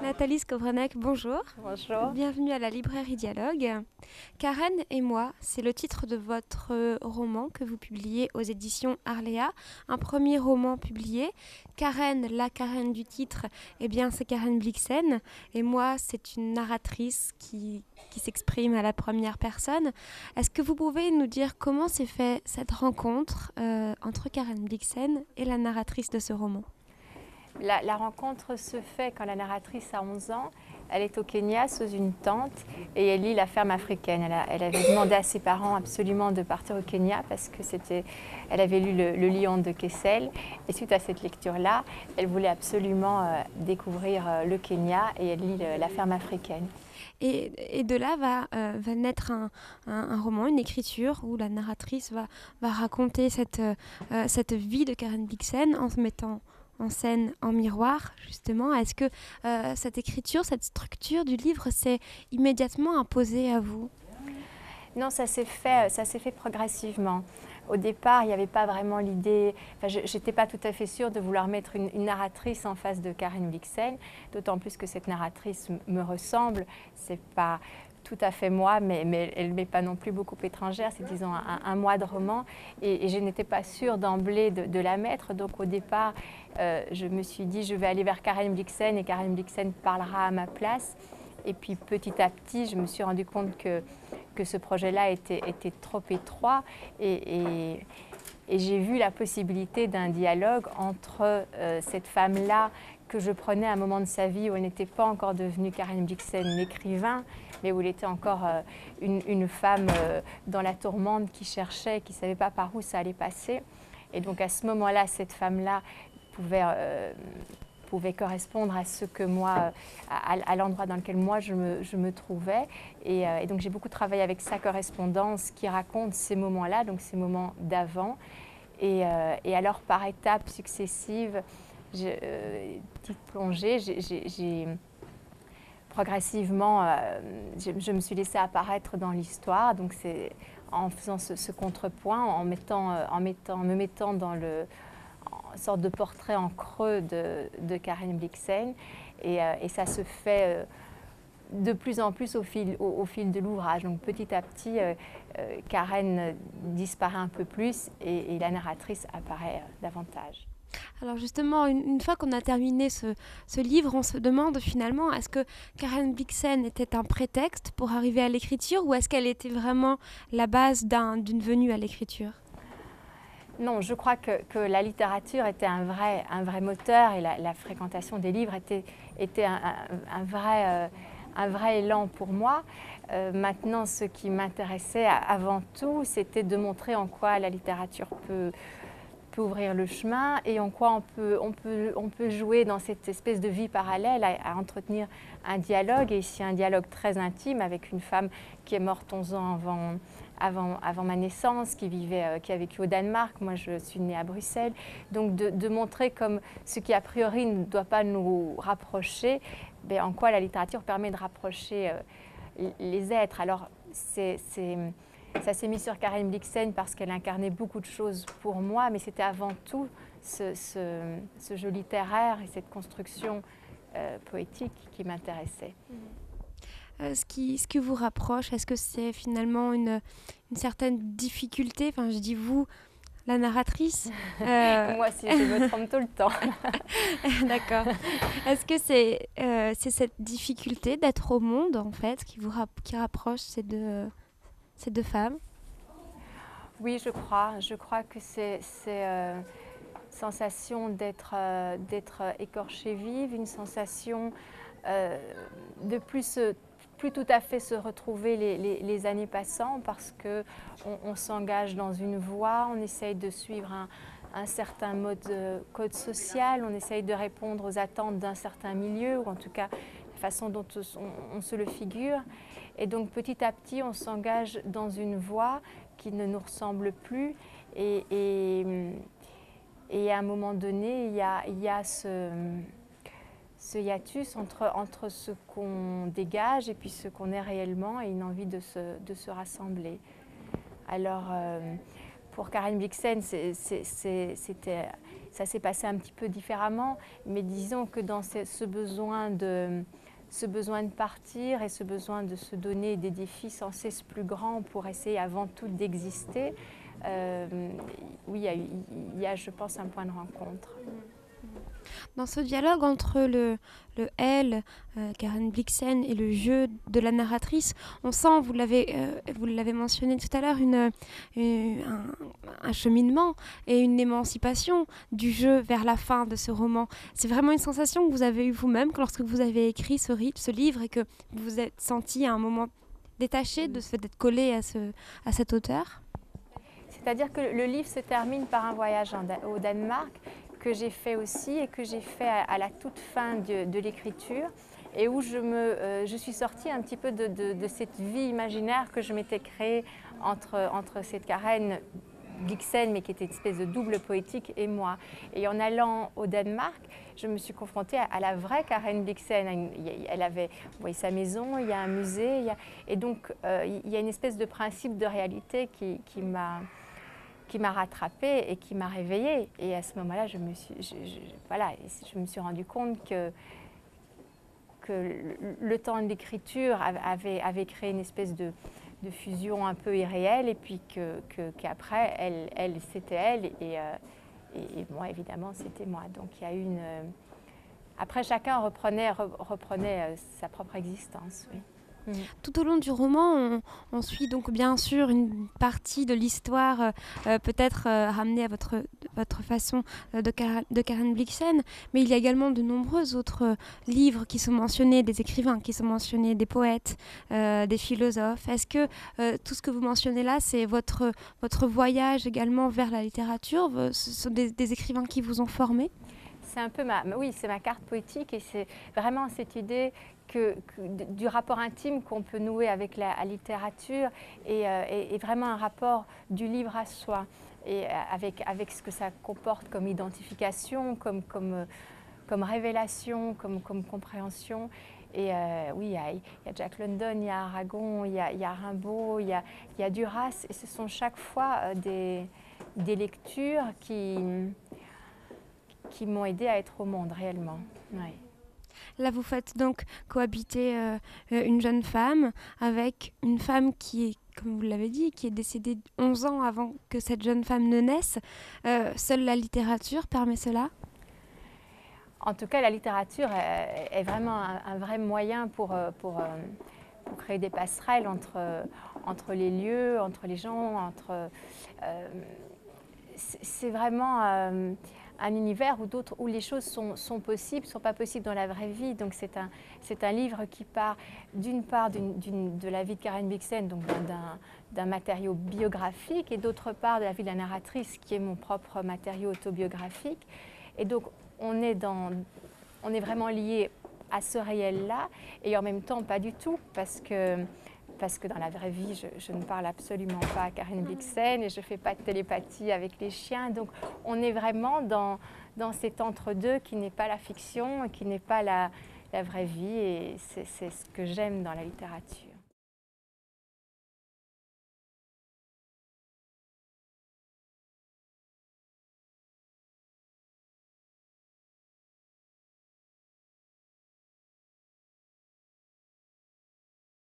Nathalie Skowronek, bonjour. Bonjour. Bienvenue à la librairie Dialogue. Karen et moi, c'est le titre de votre roman que vous publiez aux éditions Arléa. Un premier roman publié. Karen, la Karen du titre, eh bien c'est Karen Blixen. Et moi, c'est une narratrice qui s'exprime à la première personne. Est-ce que vous pouvez nous dire comment s'est fait cette rencontre entre Karen Blixen et la narratrice de ce roman ? La rencontre se fait quand la narratrice a 11 ans. Elle est au Kenya sous une tente et elle lit La ferme africaine. Elle avait demandé à ses parents absolument de partir au Kenya parce que elle avait lu le Lion de Kessel. Et suite à cette lecture-là, elle voulait absolument découvrir le Kenya et elle lit La ferme africaine. Et de là va naître un roman, une écriture où la narratrice va raconter cette vie de Karen Blixen en se mettant en scène en miroir, justement. Est-ce que cette écriture, cette structure du livre s'est immédiatement imposée à vous ? Non, ça s'est fait progressivement. Au départ, il n'y avait pas vraiment l'idée, je n'étais pas tout à fait sûre de vouloir mettre une narratrice en face de Karen Blixen, d'autant plus que cette narratrice me ressemble. C'est pas tout à fait moi, mais elle ne m'est pas non plus beaucoup étrangère, c'est disons un mois de roman, et je n'étais pas sûre d'emblée de la mettre. Donc au départ, je me suis dit je vais aller vers Karen Blixen et Karen Blixen parlera à ma place. Et puis petit à petit, je me suis rendu compte que ce projet-là était trop étroit et j'ai vu la possibilité d'un dialogue entre cette femme-là que je prenais à un moment de sa vie où elle n'était pas encore devenue Karen Blixen, l'écrivain, mais où elle était encore une femme dans la tourmente qui cherchait, qui ne savait pas par où ça allait passer. Et donc à ce moment-là, cette femme-là pouvait correspondre à ce que moi, à l'endroit dans lequel moi je me trouvais. Et donc j'ai beaucoup travaillé avec sa correspondance qui raconte ces moments-là, donc ces moments d'avant. Et alors par étapes successives, petite plongée, j'ai progressivement, je me suis laissée apparaître dans l'histoire. Donc c'est en faisant ce contrepoint, en me mettant dans une sorte de portrait en creux de Karen Blixen. Et ça se fait de plus en plus au fil de l'ouvrage. Donc petit à petit, Karen disparaît un peu plus et la narratrice apparaît davantage. Alors justement, une fois qu'on a terminé ce livre, on se demande finalement, est-ce que Karen Blixen était un prétexte pour arriver à l'écriture ou est-ce qu'elle était vraiment la base d'une venue à l'écriture ? Non, je crois que la littérature était un vrai moteur et la fréquentation des livres était un vrai élan pour moi. Maintenant, ce qui m'intéressait avant tout, c'était de montrer en quoi la littérature peut ouvrir le chemin et en quoi on peut jouer dans cette espèce de vie parallèle à entretenir un dialogue, et ici un dialogue très intime avec une femme qui est morte 11 ans avant ma naissance, qui a vécu au Danemark. Moi, je suis née à Bruxelles. Donc, de montrer comme ce qui, a priori, ne doit pas nous rapprocher, en quoi la littérature permet de rapprocher les êtres. Alors, ça s'est mis sur Karen Blixen parce qu'elle incarnait beaucoup de choses pour moi, mais c'était avant tout ce jeu littéraire et cette construction poétique qui m'intéressait. Ce qui vous rapproche, est-ce que c'est finalement une certaine difficulté ? Enfin, je dis vous, la narratrice. Moi aussi, je me trompe tout le temps. D'accord. Est-ce que c'est cette difficulté d'être au monde, en fait, qui rapproche ces deux femmes ? Oui, je crois. Je crois que c'est sensation d'être écorchée vive, une sensation de plus tout à fait se retrouver les années passant, parce qu'on s'engage dans une voie, on essaye de suivre un certain code social, on essaye de répondre aux attentes d'un certain milieu, ou en tout cas la façon dont on se le figure. Et donc petit à petit, on s'engage dans une voie qui ne nous ressemble plus. Et à un moment donné, il y a hiatus entre ce qu'on dégage et puis ce qu'on est réellement, et une envie de se rassembler. Alors, pour Karen Blixen, ça s'est passé un petit peu différemment, mais disons que dans ce besoin de partir et ce besoin de se donner des défis sans cesse plus grands pour essayer avant tout d'exister, oui, il y a, je pense, un point de rencontre. Dans ce dialogue entre le elle, Karen Blixen, et le jeu de la narratrice, on sent, vous l'avez mentionné tout à l'heure, un cheminement et une émancipation du jeu vers la fin de ce roman. C'est vraiment une sensation que vous avez eue vous-même lorsque vous avez écrit ce livre et que vous vous êtes senti à un moment détaché de ce fait d'être collé à cet auteur? C'est-à-dire que le livre se termine par un voyage au Danemark que j'ai fait aussi et que j'ai fait à la toute fin de l'écriture, et où je suis sortie un petit peu de cette vie imaginaire que je m'étais créée entre cette Karen Blixen, mais qui était une espèce de double poétique, et moi. Et en allant au Danemark, je me suis confrontée à la vraie Karen Blixen. Elle avait, vous voyez, sa maison, il y a un musée, et donc il y a une espèce de principe de réalité qui m'a rattrapée et qui m'a réveillée. Et à ce moment-là, je me suis rendu compte que le temps de l'écriture avait créé une espèce de fusion un peu irréelle, et puis qu'après, elle c'était elle, et moi, évidemment, c'était moi. Donc il y a eu après, chacun reprenait sa propre existence, oui. Tout au long du roman, on suit donc bien sûr une partie de l'histoire, peut-être ramenée à votre façon de Karen Blixen, mais il y a également de nombreux autres livres qui sont mentionnés, des écrivains qui sont mentionnés, des poètes, des philosophes. Est-ce que tout ce que vous mentionnez là, c'est votre voyage également vers la littérature? Ce sont des écrivains qui vous ont formé? C'est un peu oui, c'est ma carte poétique, et c'est vraiment cette idée du rapport intime qu'on peut nouer avec la littérature, et vraiment un rapport du livre à soi, et avec ce que ça comporte comme identification, comme révélation, comme compréhension. Et oui, il y a Jack London, il y a Aragon, il y a Rimbaud, il y a Duras, et ce sont chaque fois des lectures qui m'ont aidé à être au monde réellement. Ouais. Là, vous faites donc cohabiter une jeune femme avec une femme qui est, comme vous l'avez dit, qui est décédée 11 ans avant que cette jeune femme ne naisse. Seule la littérature permet cela? En tout cas, la littérature est vraiment un vrai moyen pour créer des passerelles entre les lieux, entre les gens. C'est vraiment un univers où les choses sont possibles, ne sont pas possibles dans la vraie vie. Donc c'est un livre qui part d'une part de la vie de Karen Blixen, donc d'un matériau biographique, et d'autre part de la vie de la narratrice, qui est mon propre matériau autobiographique. Et donc on est vraiment lié à ce réel-là, et en même temps pas du tout, parce que dans la vraie vie, je ne parle absolument pas à Karen Blixen, et je ne fais pas de télépathie avec les chiens. Donc on est vraiment dans cet entre-deux qui n'est pas la fiction, qui n'est pas la vraie vie, et c'est ce que j'aime dans la littérature.